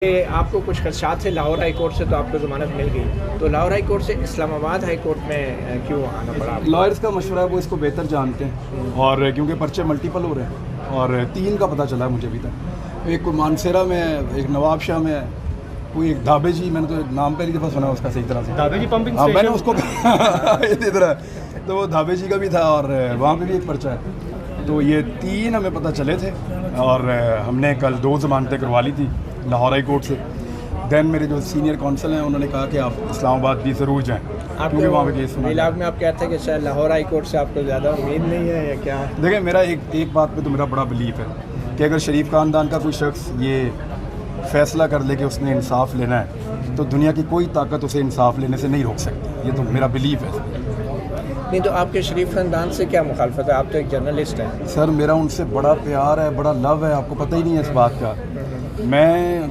कि आपको कुछ खदशात थे लाहौर हाई कोर्ट से, तो आपको ज़मानत मिल गई, तो लाहौर हाई कोर्ट से इस्लामाबाद हाई कोर्ट में क्यों आना पड़ा? लॉयर्स का मशवरा है, वो इसको बेहतर जानते हैं। और क्योंकि पर्चे मल्टीपल हो रहे हैं और 3 का पता चला है मुझे अभी तक। एक मानसेरा में, एक नवाब शाह में, कोई एक धाबे जी, मैंने तो नाम पहली दफ़ा सुना उसका सही तरह से, धाबे जी पंपिंग स्टेशन। मैंने उसको इधर है तो वो धाबे जी का भी था और वहाँ पे भी एक पर्चा है। तो ये 3 हमें पता चले थे और हमने कल 2 ज़मानतें करवा ली थी लाहौर हाई कोर्ट से। देन मेरे जो सीनियर काउंसिल हैं उन्होंने कहा कि आप इस्लामाबाद भी ज़रूर जाएँ, क्योंकि वहाँ पे केस सुना। इलाक़ में आप कहते हैं कि शायद लाहौर हाई कोर्ट से आपको ज़्यादा उम्मीद नहीं है या क्या? देखिए, मेरा एक बात पे तो मेरा बड़ा बिलीफ है कि अगर शरीफ ख़ानदान का कोई शख्स ये फ़ैसला कर ले कि उसने इंसाफ लेना है, तो दुनिया की कोई ताकत उसे इंसाफ लेने से नहीं रोक सकती। ये तो मेरा बिलीफ है। नहीं तो आपके शरीफ ख़ानदान से क्या मुखालफत है? आप तो एक जर्नलिस्ट हैं। सर, मेरा उनसे बड़ा प्यार है, बड़ा लव है, आपको पता ही नहीं है इस बात का। मैं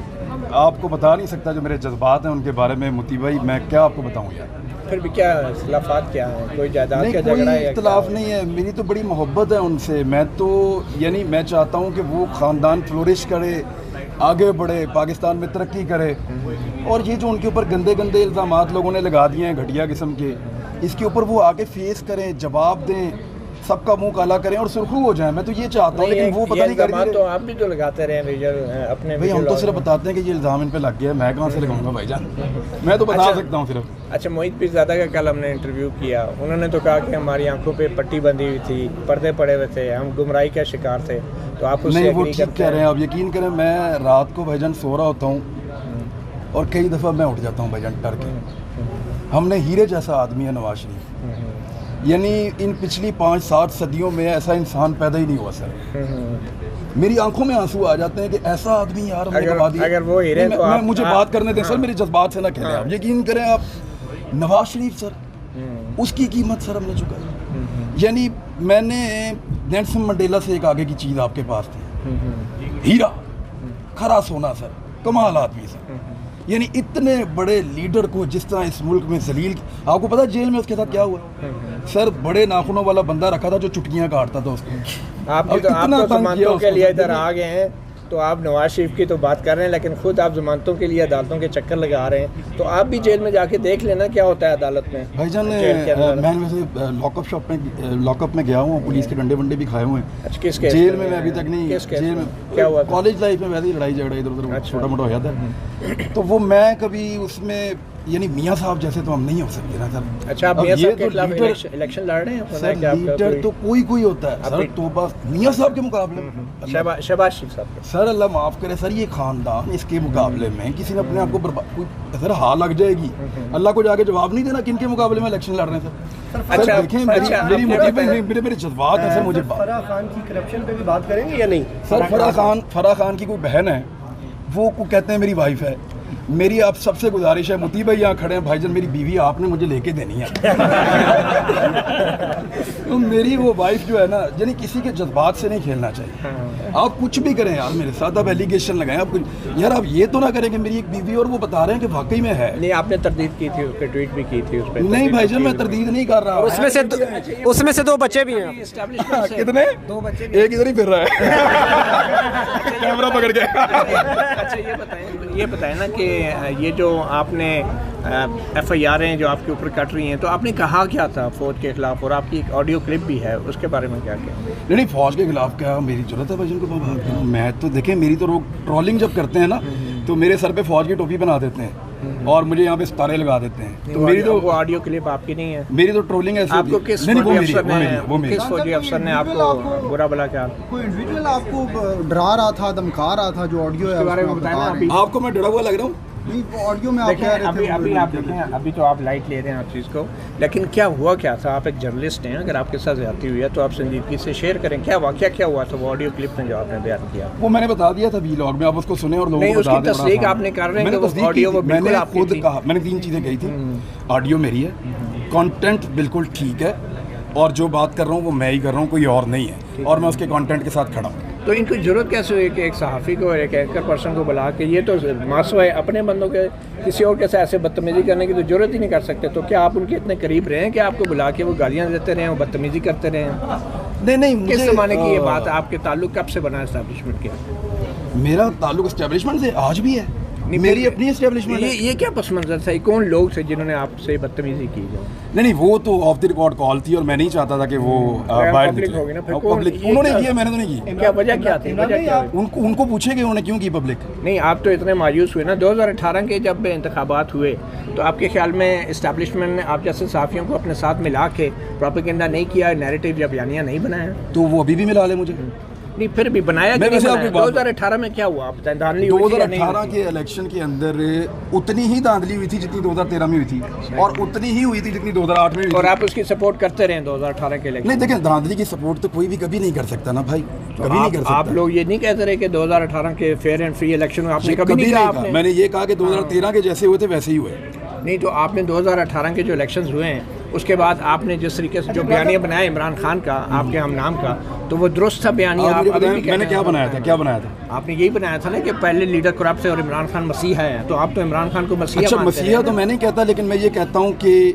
आपको बता नहीं सकता जो मेरे जज्बात हैं उनके बारे में मोती भाई, मैं क्या आपको बताऊँ यार। फिर भी क्या इख्तिलाफ़ात क्या है? कोई जायदाद का झगड़ा है? इख्तिलाफ़ नहीं है, मेरी तो बड़ी मोहब्बत है उनसे। मैं तो यानी मैं चाहता हूँ कि वो ख़ानदान फ्लोरिश करे, आगे बढ़े, पाकिस्तान में तरक्की करे। और ये जो उनके ऊपर गंदे गंदे इल्ज़ामात लोगों ने लगा दिए हैं घटिया किस्म के, इसके ऊपर वो आगे फेस करें, जवाब दें, सबका मुंह काला करें और सुर्खरू हो जाए। मैं तो ये चाहता हूँ, लेकिन वो पता नहीं कर रहे। तो आप भी तो लगाते रहे अपने भाई, हम तो सिर्फ बताते हैं कि ये इल्ज़ाम इन पे लग गया है। मैं कहाँ से लगाऊंगा भाईजान, मैं तो बता सकता हूँ सिर्फ। अच्छा, मोहित पीरज़ादा का कल हमने इंटरव्यू किया, उन्होंने तो कहा कि हमारी आंखों पे पट्टी बंधी हुई थी, पर्दे पड़े हुए थे, हम गुमराही का शिकार थे। तो आप उससे नहीं, वो ठीक कह रहे हैं। आप यकीन करें, मैं रात को भाईजान सो रहा होता हूँ और कई दफ़ा मैं उठ जाता हूँ भाईजान डर के। हमने हीरे जैसा आदमी है नवाज शरीफ, यानी इन पिछली 5-7 सदियों में ऐसा इंसान पैदा ही नहीं हुआ सर। मेरी आंखों में आंसू आ जाते हैं कि ऐसा आदमी यार हमने गवा दिया। अगर वो हीरे तो आप मुझे बात करने दें सर, मेरे जज्बात से ना खेलें आप। यकीन करें आप, नवाज शरीफ सर, उसकी कीमत सर हमने चुकाई। यानी मैंने नेल्सन मंडेला से एक आगे की चीज़ आपके पास थी, हीरा, खरा सोना सर, कमाल आदमी सर। यानी इतने बड़े लीडर को जिस तरह इस मुल्क में जलील, आपको पता है जेल में उसके साथ क्या हुआ सर? बड़े नाखूनों वाला बंदा रखा था जो चुटकियां काटता था उसको। आप तो ज़मानतों के लिए इधर आ गए हैं, तो आप नवाज शरीफ की तो बात कर रहे हैं, लेकिन खुद आप ज़मानतों के लिए अदालतों के चक्कर लगा रहे हैं। तो आप भी जेल में जाके देख लेना क्या होता है अदालत में। भाईजान, मैं वैसे लॉकअप में गया हूँ, पुलिस के डंडे वंडे भी खाए हुए हैं। अच्छा, किस जेल में? मैं अभी तक नहीं। जेल में क्या हुआ? कॉलेज लाइफ में वैसे ही लड़ाई झगड़ा इधर उधर छोटा मोटा हो जाता है, तो वो मैं कभी उसमें, यानी मियाँ साहब जैसे तो हम नहीं हो सकते ना सर। अच्छा, आप मियाँ साहब के खिलाफ इलेक्शन लड़ रहे हैं सर? लीडर तो कोई होता है सर, तो बस मियाँ साहब के मुकाबले शहबाज शरीफ साहब सर, अल्लाह माफ़ करे सर, ये खानदान, इसके मुकाबले में किसी ने अपने आप को बर्बाद, सर हाँ लग जाएगी। अल्लाह को जाके जवाब नहीं देना किन के मुकाबले में इलेक्शन लड़ रहे हैं सर। अच्छा, देखें, मेरे जज्बात है सर। मुझे फराह खान की करप्शन पे भी बात करेंगे या नहीं? सर, फराह खान की कोई बहन है, वो को कहते हैं मेरी वाइफ है। मेरी आप सबसे गुजारिश है, मोती भाई यहाँ खड़े हैं भाईजान, मेरी बीवी आपने मुझे लेके देनी है। तो मेरी वो वाइफ जो है ना, यानी किसी के जज्बात से नहीं खेलना चाहिए। आप कुछ भी करें यार मेरे साथ, आप एलिगेशन लगाएं, आप यार आप ये तो ना करें कि मेरी एक बीवी और वो बता रहे हैं कि वाकई में है। नहीं, आपने तरदीद की थी, उसके ट्वीट भी की थी उस पर। नहीं भाईजान, मैं तरदीद नहीं कर रहा। उसमें से 2 बच्चे भी हैं। कितने? 2 बच्चे, एक इधर ही फिर रहा है कैमरा पकड़ के। अच्छा, ये बताएं ना कि ये जो आपने FIR हैं जो आपके ऊपर कट रही हैं, तो आपने कहा क्या था फौज के खिलाफ, और आपकी एक ऑडियो क्लिप भी है, उसके बारे में क्या क्या? नहीं, फौज के खिलाफ क्या मेरी जरूरत है भाईजान को? मैं तो देखें, मेरी तो लोग ट्रोलिंग जब करते हैं ना, तो मेरे सर पे फौज की टोपी बना देते हैं और मुझे यहाँ पे सितारे लगा देते हैं। तो मेरी तो वो ऑडियो क्लिप आपकी नहीं है? मेरी तो ट्रोलिंग ऐसी। आपको किस फौजी अफसर ने आपको बुरा भला क्या? कोई इंडिविजुअल आपको डरा रहा था, धमका रहा था? जो ऑडियो है बारे में बताएं। आपको मैं डरा हुआ लग रहा हूँ? नहीं, ऑडियो में आप देखें, अभी आप देखें, अभी तो आप लाइट ले रहे हैं आप चीज़ को, लेकिन क्या हुआ क्या था? आप एक जर्नलिस्ट हैं, अगर आपके साथ ज़्यादती हुई है तो आप संजीदगी से शेयर करें, क्या वाक़या क्या हुआ था वो ऑडियो क्लिप में जो आपने बयान किया? वो मैंने बता दिया था वीलॉग में, आप उसको सुने और लोगों को बता दें। तस्दीक आपने कर रहे हैं कि वो ऑडियो वो बिल्कुल आपकी थी? मैंने 3 चीज़ें कही थी। ऑडियो मेरी है, कंटेंट बिल्कुल ठीक है, और जो बात कर रहा हूँ वो मैं ही कर रहा हूँ, कोई और नहीं है, और मैं उसके कंटेंट के साथ खड़ा हूँ। तो इनको ज़रूरत कैसे हुई कि एक सहाफ़ी को और एक एंकर पर्सन को बुला के, ये तो मासूम है, अपने बंदों के किसी और के साथ ऐसे बदतमीज़ी करने की तो ज़रूरत ही नहीं कर सकते? तो क्या आप उनके इतने करीब रहे हैं कि आपको बुला के वो गालियाँ देते रहे, वो बदतमीज़ी करते रहे? नहीं, किस ज़माने की ये बात? आपके ताल्लुक कब से बना इस्टेब्लिशमेंट के? मेरा ताल्लुक इस्टेब्लिशमेंट से आज भी है। मेरी अपनी एस्टेब्लिशमेंट है। ये क्या पस मंजर था? कौन लोग थे जिन्होंने आपसे बदतमीजी की? नहीं, वो तो ऑफ द रिकॉर्ड कॉल थी और मैं नहीं चाहता था कि वो बाहर निकले। पब्लिक उन्होंने किया, मैंने तो नहीं की। क्या वजह क्या थी? उनको पूछेंगे उन्होंने क्यों की पब्लिक। नहीं, आप तो इतने मायूस हुए ना 2018 के जब इंतखाबात हुए, तो आपके ख्याल में इस्टेब्लिशमेंट ने आप जैसे सहाफ़ियों को अपने साथ मिला के प्रोपेगेंडा नहीं किया, नैरेटिव या बयानियाँ नहीं बनाया? तो वो अभी भी मिला ले मुझे। नहीं, फिर भी बनाया कि नहीं बनाया? 2018 में क्या हुआ? आप धांधली हुई थी या नहीं? 2018 के इलेक्शन के अंदर उतनी ही धांधली हुई थी जितनी 2013 में हुई थी, और उतनी ही हुई थी जितनी 2008 में हुई थी। और आप उसकी सपोर्ट करते रहे 2018 के इलेक्शन? नहीं, देखें, धांधली की सपोर्ट तो कोई भी कभी नहीं कर सकता ना भाई, कभी नहीं कर सकता। आप लोग ये नहीं कहते रहे कि 2018 के फेयर एंड फ्री इलेक्शन में आपने कभी नहीं कहा? मैंने ये कहा कि 2013 के जैसे हुए थे वैसे ही हुए। नहीं, तो आपने 2018 के जो इलेक्शंस हुए हैं उसके बाद आपने जिस तरीके से जो बयानिया बनाया इमरान खान का, आपके हम नाम का, तो वो दुरुस्त था बयानिया? मैंने क्या बनाया था? क्या बनाया था? आपने यही बनाया था ना कि पहले लीडर करप्ट है और इमरान खान मसीहा है, तो आप तो इमरान खान को मसीहा अच्छा, मानते हैं। मसीहा तो मैं नहीं कहता, लेकिन मैं ये कहता हूँ कि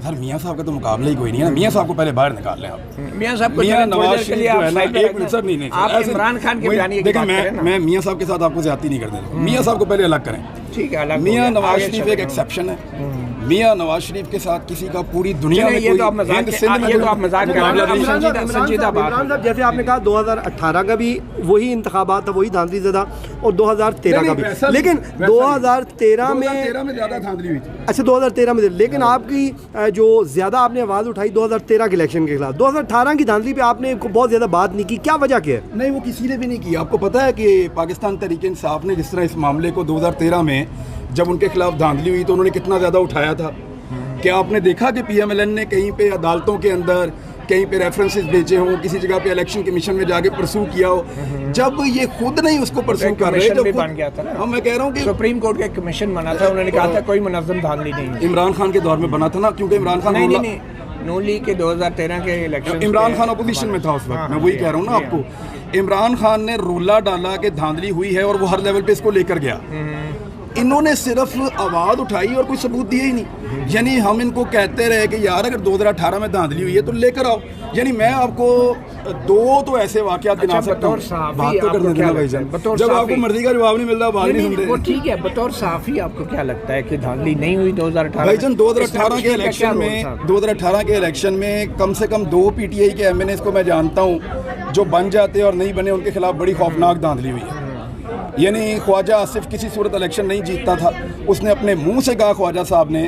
सर मियाँ साहब का तो मुकाबला ही कोई नहीं है ना। मियाँ साहब को पहले बाहर निकाल लें आप। मियाँ साहब को नवाज शरीफ जो है ना, एक मिनट सर, नहीं आप इमरान खान के बयानिए की बात करें ना। मैं मियाँ साहब के साथ आपको ज्यादती नहीं करने दूंगा। मियाँ साहब को पहले अलग करें। ठीक है, अलग। मियाँ नवाज शरीफ एक एक्सेप्शन है। मियाँ नवाज शरीफ के साथ किसी का पूरी दुनिया में ये तो आप मजाक संजीदा बात। जैसे आपने कहा 2018 का भी वही इंतखाबात था, वही धांधली ज़दा, और 2013 का भी, लेकिन 2013 में ज्यादा धांधली हुई थी। अच्छा, 2013 में, लेकिन आपकी जो ज़्यादा आपने आवाज़ उठाई 2013 के इलेक्शन के खिलाफ, 2018 की धांधली पे आपने बहुत ज़्यादा बात नहीं की, क्या वजह क्या है? नहीं, वो किसी ने भी नहीं की। आपको पता है कि पाकिस्तान तहरीक इंसाफ ने जिस तरह इस मामले को 2013 में जब उनके खिलाफ धांधली हुई तो उन्होंने कितना ज़्यादा उठाया था। क्या आपने देखा कि PMLN ने कहीं पे अदालतों के अंदर कहीं पे रेफरेंसेस भेजे हों, किसी जगह पे इलेक्शन कमीशन में जाके परसू किया हो, जब ये खुद नहीं उसको परसू कर रहे? जब बन गया था ना। हाँ, मैं कह रहा हूँ कि सुप्रीम कोर्ट का कमीशन बना था, उन्होंने कहा था कोई मुनज़्ज़म धांधली नहीं। इमरान खान के दौर में बना था ना, क्योंकि इमरान खान नहीं, नून लीग के 2013 के इलेक्शन, इमरान खान अपोजिशन में था उस वक्त। मैं वही कह रहा हूँ ना आपको, इमरान खान ने रोला डाला कि धांधली हुई है और वो हर लेवल पे इसको लेकर गया। इन्होंने सिर्फ आवाज़ उठाई और कोई सबूत दिया ही नहीं। यानी हम इनको कहते रहे कि यार अगर 2018 में धांधली हुई है तो लेकर आओ। यानी मैं आपको दो तो ऐसे वाक़यात गिना सकता हूँ। बात तो करने देना भाईजान, जब आपको मर्जी का जवाब नहीं मिलता बात नहीं सुनते। वो ठीक है, बतौर सहाफ़ी आपको क्या लगता है कि धांधली नहीं हुई 2018? भाईजान 2018 के इलेक्शन में कम से कम 2 PTI के MNAs को मैं जानता हूँ जो बन जाते और नहीं बने, उनके खिलाफ बड़ी खौफनाक धांधली हुई है। यानी ख्वाजा आसिफ किसी सूरत इलेक्शन नहीं जीतता था, उसने अपने मुंह से कहा ख्वाजा साहब ने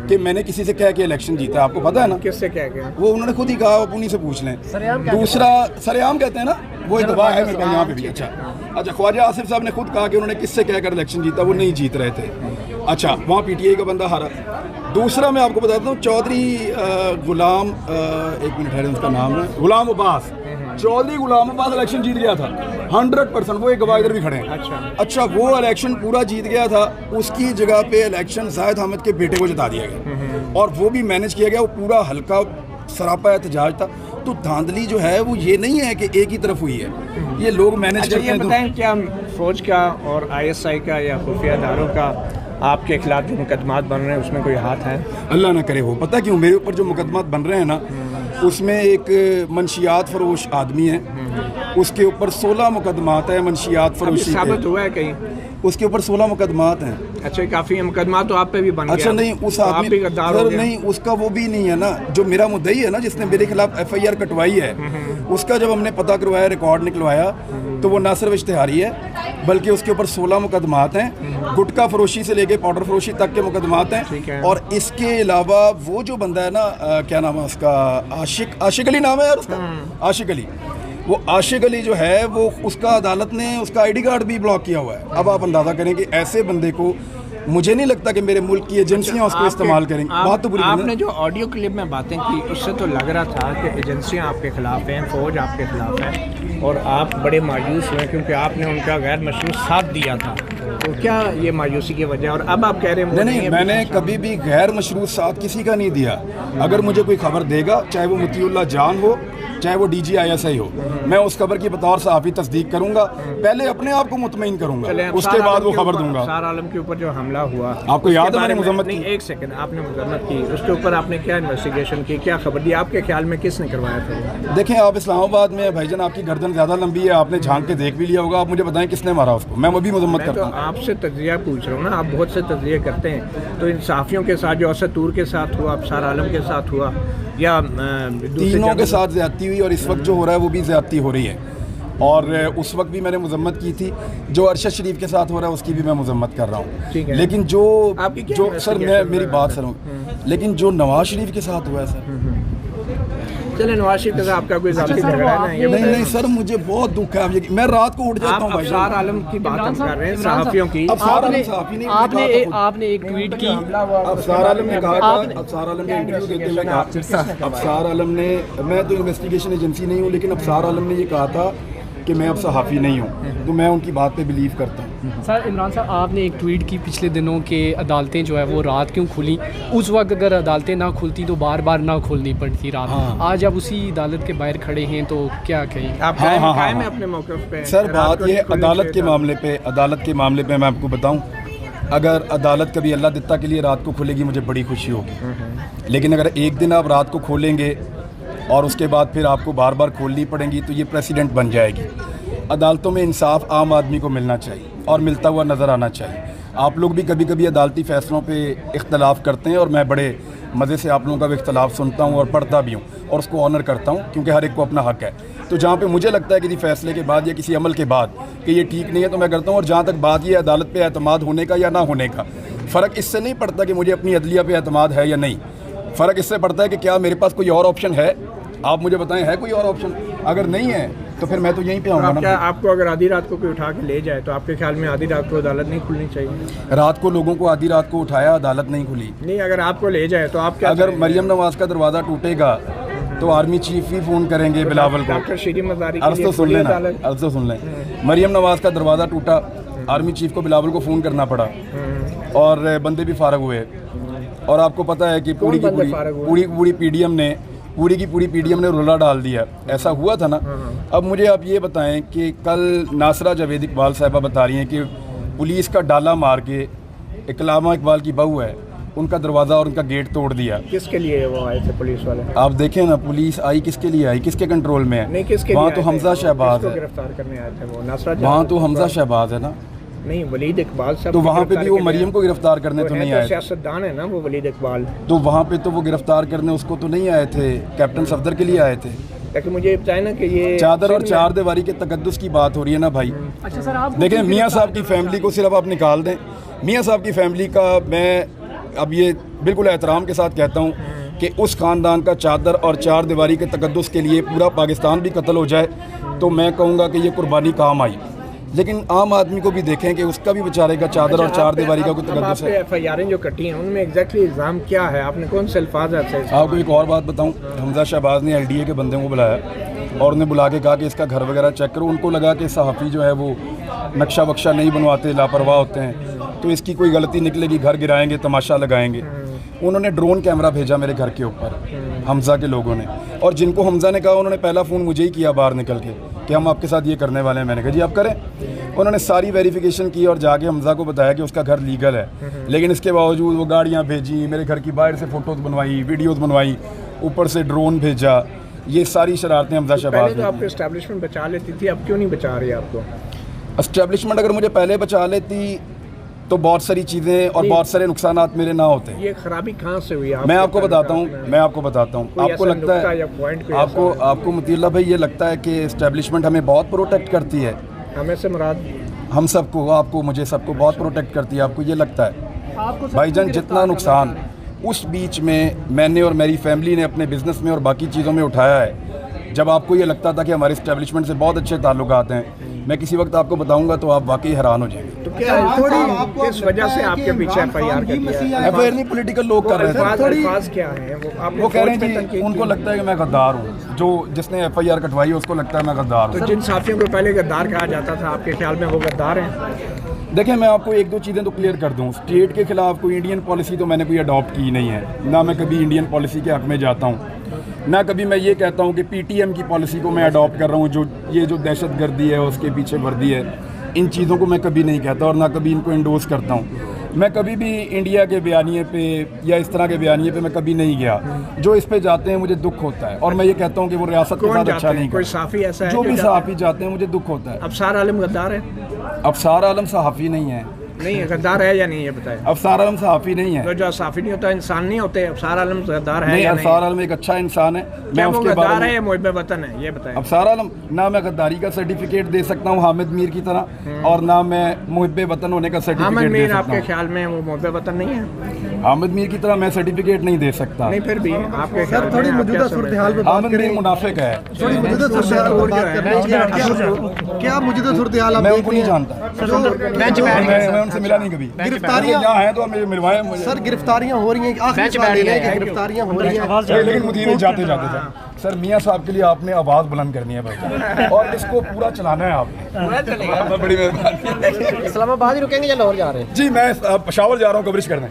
कि मैंने किसी से कह के इलेक्शन जीता। आपको पता है ना किससे कह के? वो उन्होंने खुद ही कहा, आप उन्हीं से पूछ लें। दूसरा सरेआम कहते हैं ना, वो एक गवाह है मेरे पास यहाँ पे भी। अच्छा, ख्वाजा आसिफ साहब ने खुद कहा कि उन्होंने किससे कहकर इलेक्शन जीता, वो नहीं जीत रहे थे। अच्छा, वहाँ PTI का बंदा हारा। दूसरा मैं आपको बताता हूँ, चौधरी गुलाम, एक मिनट है, उसका नाम है गुलाम अब्बास, चौधरी गुलाम अब्बास इलेक्शन जीत गया था 100%। वो एक गवाह इधर भी खड़े हैं। अच्छा, वो इलेक्शन पूरा जीत गया था, उसकी जगह पे इलेक्शन जाहिद अहमद के बेटे को जिता दिया गया और वो भी मैनेज किया गया। वो पूरा हल्का सरापा एहतजाज था। तो धांधली जो है वो ये नहीं है कि एक ही तरफ हुई है, ये लोग मैनेज करते हैं। बताएं, क्या फौज का और ISI का या खुफिया इदारों का आपके खिलाफ जो मुकदमात बन रहे हैं उसमें कोई हाथ है? अल्लाह ना करे हो। पता क्यों? मेरे ऊपर जो मुकदमात बन रहे हैं ना, उसमें एक मंशियात फरोश आदमी है, उसके ऊपर 16 मुकदमात है मंशियात फरोशी। साबित हुआ है कहीं? उसके ऊपर 16 मुकदमात हैं। अच्छा, काफ़ी है मुकदमा तो आप पे भी बन गया। अच्छा, नहीं उस आदमी सर नहीं, उसका वो भी नहीं है ना, जो मेरा मुद्दई है ना, जिसने मेरे खिलाफ FIR कटवाई है, उसका जब हमने पता करवाया, रिकॉर्ड निकलवाया, तो वो ना सिर्फ इश्तिहारी है बल्कि उसके ऊपर 16 मुकदमात हैं। गुटखा फरोशी से लेके पाउडर फरोशी तक के मुकदमात हैं। और इसके अलावा वो जो बंदा है ना, क्या नाम है उसका, आशिक अली नाम है यार उसका, आशिक अली। वो आशिक अली जो है वो, उसका अदालत ने उसका ID कार्ड भी ब्लॉक किया हुआ है। अब आप अंदाज़ा करें कि ऐसे बंदे को, मुझे नहीं लगता कि मेरे मुल्क की एजेंसियां उसको इस्तेमाल करेंगे। बात तो बुरी आपने जो ऑडियो क्लिप में बातें की उससे तो लग रहा था कि एजेंसियां आपके खिलाफ हैं, फौज आपके खिलाफ है और आप बड़े मायूस हुए क्योंकि आपने उनका गैर मशरूत साथ दिया था। तो क्या ये मायूसी की वजह? और अब आप कह रहे हैं नहीं, मैंने कभी भी गैर मशरूत साथ किसी का नहीं दिया। अगर मुझे कोई खबर देगा, चाहे वो मुतीउल्लाह जान हो, चाहे वो DG ISI हो, मैं उस खबर की बतौर सहाफ़ी तस्दीक करूंगा। पहले अपने आप को मुतमईन करूंगा, उसके बाद वो खबर दूंगा। सार आलम के ऊपर जो हमला हुआ, आपको याद है मैंने मुज़म्मत की? एक सेकंड, आपने मुज़म्मत की, उसके ऊपर आपने क्या इन्वेस्टिगेशन की, क्या खबर दी? आपके ख्याल में किसने करवाया था? देखें, आप इस्लामाबाद में भाईजान, आपकी गर्दन ज़्यादा लंबी है, आपने झांक के देख भी लिया होगा। आप मुझे बताएं किसने मारा उसको, मैं वो भी मुज़म्मत करता हूँ। आपसे तज्जिया पूछ रहा हूँ ना, आप बहुत से तज्जिए करते हैं, तो इन सहाफ़ियों के साथ जो असतूर के साथ हुआ, अबसार आलम के साथ हुआ, या तीनों के साथ ज़्यादती हुई और इस वक्त जो हो रहा है वो भी ज़्यादती हो रही है। और उस वक्त भी मैंने मजम्मत की थी, जो अरशद शरीफ के साथ हो रहा है उसकी भी मैं मजम्मत कर रहा हूँ। लेकिन जो सर मैं मेरी बात सुनो, लेकिन जो नवाज शरीफ के साथ हुआ है सर, चले नवाज शरीफ के साथ आपका कोई ज़ाती झगड़ा है? नहीं सर, मुझे बहुत दुख है। अब मैं रात को उठ जाता हूँ। अबसार आलम की बात हम कर रहे हैं, सहाफ़ियों की। आपने एक ट्वीट की, अबसार आलम ने कहा था, अबसार आलम ने इंटरव्यू देते हुए कहा, अबसार आलम ने, मैं तो इन्वेस्टिगेशन एजेंसी नहीं हूँ, लेकिन अबसार आलम ने ये कहा था कि मैं अब सहाफ़ी नहीं हूँ, तो मैं उनकी बात पे बिलीव करता हूँ। सर इमरान साहब, आपने एक ट्वीट की पिछले दिनों के अदालतें जो है वो रात क्यों खुली, उस वक्त अगर अदालतें ना खुलती तो बार बार ना खोलनी पड़ती रात। आज आप उसी अदालत के बाहर खड़े हैं तो क्या कहें आप? कायम है अपने मौक़िफ़ पे? सर बात ये अदालत के मामले पे मैं आपको बताऊँ, अगर अदालत कभी अल्लाह दित्ता के लिए रात को खुलेगी मुझे बड़ी खुशी होगी, लेकिन अगर एक दिन आप रात को खोलेंगे और उसके बाद फिर आपको बार बार खोलनी पड़ेंगी तो ये प्रेसिडेंट बन जाएगी। अदालतों में इंसाफ आम आदमी को मिलना चाहिए और मिलता हुआ नज़र आना चाहिए। आप लोग भी कभी कभी अदालती फ़ैसलों पे इख्तलाफ करते हैं और मैं बड़े मज़े से आप लोगों का भी इख्तलाफ सुनता हूँ और पढ़ता भी हूँ और उसको ऑनर करता हूँ, क्योंकि हर एक को अपना हक़ है। तो जहाँ पे मुझे लगता है किसी फ़ैसले के बाद या किसी अमल के बाद कि ये ठीक नहीं है तो मैं करता हूँ। और जहाँ तक बात ये अदालत पे एतमाद होने का या ना होने का, फ़र्क इससे नहीं पड़ता कि मुझे अपनी अदलिया पे एतमाद है या नहीं, फ़र्क इससे पड़ता है कि क्या मेरे पास कोई और ऑप्शन है। आप मुझे बताएं, है कोई और ऑप्शन? अगर नहीं है तो फिर मैं तो यहीं पे आऊँगा ना। आपको अगर आधी रात को कोई उठा के ले जाए तो आपके ख्याल में आधी रात को अदालत नहीं खुलनी चाहिए? रात को लोगों को आधी रात को उठाया, अदालत नहीं खुली। नहीं, अगर आपको ले जाए तो आप क्या? अगर मरियम नवाज का दरवाज़ा टूटेगा तो आर्मी चीफ ही फ़ोन करेंगे बिलावल को। डॉक्टर शीरी मज़ारी अर्ज़ तो सुन लेना, अर्ज़ तो सुन लें। मरियम नवाज का दरवाज़ा टूटा, आर्मी चीफ को बिलावल को फ़ोन करना पड़ा और बंदे भी फारग हुए। और आपको पता है कि पूरी पीडीएम ने रोला डाल दिया। ऐसा हुआ था ना। अब मुझे आप ये बताएं कि कल नासरा जावेद इकबाल साहिबा बता रही हैं कि पुलिस का डाला मार के, इकलामा इकबाल की बहू है, उनका दरवाज़ा और उनका गेट तोड़ दिया। किसके लिए वो आए थे पुलिस वाले? आप देखें ना, पुलिस आई किसके लिए आई, किसके कंट्रोल में है? नहीं, किसके? वहाँ तो हमजा शहबाज है, गिरफ्तार करने आए थे वो नासरा। वहाँ तो हमजा शहबाज है ना। नहीं, वलीद इकबाल साहब तो वहाँ पे भी वो मरियम को गिरफ्तार करने तो नहीं आए? सियासतदान है ना वो वलीद इकबाल। तो वहाँ पे तो वो गिरफ्तार करने उसको तो नहीं आए थे, कैप्टन सफदर के लिए आए थे। लेकिन मुझे बताए ना कि ये चादर और चार दीवारी के तकद्दुस की बात हो रही है ना भाई। अच्छा सर, आप देखें, मियाँ साहब की फैमिली को सिर्फ आप निकाल दें। मियाँ साहब की फैमिली का मैं अब ये बिल्कुल एहतराम के साथ कहता हूँ कि उस ख़ानदान का चादर और चार दीवारी के तकद्दुस के लिए पूरा पाकिस्तान भी कत्ल हो जाए तो मैं कहूँगा कि ये कुर्बानी काम आई। लेकिन आम आदमी को भी देखें कि उसका भी बेचारे का चादर और चार दीवारी का कोई तकद्दुस है। एफआईआर जो कटी हैं उनमें एग्जैक्टली इल्ज़ाम क्या है? आपने कौन से अल्फाज है? आपको एक और बात बताऊं, हमजा शहबाज ने एलडीए के बंदे को बुलाया और उन्हें बुला के कहा कि इसका घर वगैरह चेक करो। उनको लगा कि सहाफ़ी जो है वो नक्शा वक्शा नहीं बनवाते, लापरवाह होते हैं, तो इसकी कोई गलती निकलेगी, घर गिराएंगे, तमाशा लगाएंगे। उन्होंने ड्रोन कैमरा भेजा मेरे घर के ऊपर, हमजा के लोगों ने, और जिनको हमजा ने कहा उन्होंने पहला फ़ोन मुझे ही किया बाहर निकल के कि हम आपके साथ ये करने वाले हैं। मैंने कहा जी आप करें। उन्होंने सारी वेरिफिकेशन की और जाके हमजा को बताया कि उसका घर लीगल है, लेकिन इसके बावजूद वो गाड़ियाँ भेजी, मेरे घर की बाहर से फ़ोटोज़ बनवाई, वीडियोज़ बनवाई, ऊपर से ड्रोन भेजा। ये सारी शरारतें हमजा शहबाज ने। आपको एस्टैब्लिशमेंट बचा लेती थी, अब क्यों नहीं बचा रही आपको? एस्टैब्लिशमेंट अगर मुझे पहले बचा लेती तो बहुत सारी चीज़ें और बहुत सारे नुकसानात मेरे ना होते। ये खराबी कहाँ से हुई? मैं आपको बताता हूँ। आपको लगता है, आपको मुतील्ला भाई ये लगता है कि एस्टैब्लिशमेंट हमें बहुत प्रोटेक्ट करती है? हमें से मुराद हम सबको, आपको, मुझे, सबको बहुत प्रोटेक्ट करती है। आपको ये लगता है? भाईजान जितना नुकसान उस बीच में मैंने और मेरी फैमिली ने अपने बिज़नेस में और बाकी चीज़ों में उठाया है, जब आपको ये लगता था कि हमारे एस्टैब्लिशमेंट से बहुत अच्छे ताल्लुकात हैं, मैं किसी वक्त आपको बताऊंगा तो आप वाकई हैरान हो जाएंगे। तो क्या किस वजह से आपके पीछे एफआईआर कर दिया? एफआईआर नहीं, पॉलिटिकल लोग कर रहे थे। अल्फाज क्या हैं वो कह रहे हैं जी, उनको लगता है कि मैं गद्दार हूँ। जो जिसने एफआईआर कटवाई है उसको लगता है मैं गद्दार हूँ। तो जिन साथियों को पहले गद्दार कहा जाता था, आपके ख्याल में वो गद्दार हैं? देखिए, मैं आपको एक दो चीज़ें तो क्लियर कर दूँ। स्टेट के खिलाफ कोई इंडियन पॉलिसी तो मैंने कोई अडॉप्ट की नहीं है, ना मैं कभी इंडियन पॉलिसी के हक़ में जाता हूँ, ना कभी मैं ये कहता हूँ कि पीटीएम की पॉलिसी को मैं अडॉप्ट कर रहा हूँ, जो दहशतगर्दी है उसके पीछे वर्दी है। इन चीज़ों को मैं कभी नहीं कहता और ना कभी इनको इंडोर्स करता हूँ। मैं कभी भी इंडिया के बयानिए पे या इस तरह के बयानिए पे मैं कभी नहीं गया। जो इस पे जाते हैं मुझे दुख होता है और मैं ये कहता हूँ कि वो रियासत के साथ अच्छा नहीं। कोई सहाफ़ी ऐसा है? जो भी सहाफ़ी जाते हैं मुझे दुख होता है। अबसार आलम गद्दार है? अबसार आलम सहाफ़ी नहीं है। नहीं गद्दार है या नहीं ये बताएं। अफसार आलम सहाफ़ी नहीं है। तो जो साफ़ी नहीं होता इंसान नहीं होते, अफसार आलम गद्दार है नहीं, या अफसार आलम एक अच्छा इंसान है। मैं वो उसके गद्दार बारे है में या मुहिब वतन है ये बताएं। अफसार आलम ना मैं गद्दारी का सर्टिफिकेट दे सकता हूँ हामिद मीर की तरह, और ना मैं मुहिब वतन होने का हामिद सर्टिफिकेट दे मीर सकता आपके हूँ। ख्याल में वो मुहिब वतन नहीं है? हामिद मीर की तरह मैं सर्टिफिकेट नहीं दे सकता। नहीं फिर भी आपके ख्याल में थोड़ी आप मौजूदा क्या सूरत समझते हाल हैं? पे बात हामिद मीर करें। मुनाफिक है। थोड़ी मौजूदा सूरत हाल पे बात करें। क्या मौजूदा सूरत हाल आप मैं देख उनको रहे नहीं हैं? जानता, जो मैं उनसे मिला नहीं कभी। गिरफ्तारियां यहाँ हैं तो मुझे मिलवाएं मुझे। सर गिरफ्तारियां हो रही हैं, आखिरी सवाल ये है कि गिरफ्तारियां हो रही हैं। लेकिन मुझे जाते जाते सर मियाँ साहब के लिए आपने आवाज़ बुलंद करनी है भाई, और इसको पूरा चलाना है आपने। बड़ी मेहरबानी। इस्लामाबाद ही रुकेंगे या लाहौर जा रहे हैं? जी मैं पेशावर जा रहा हूँ कवरेज करने।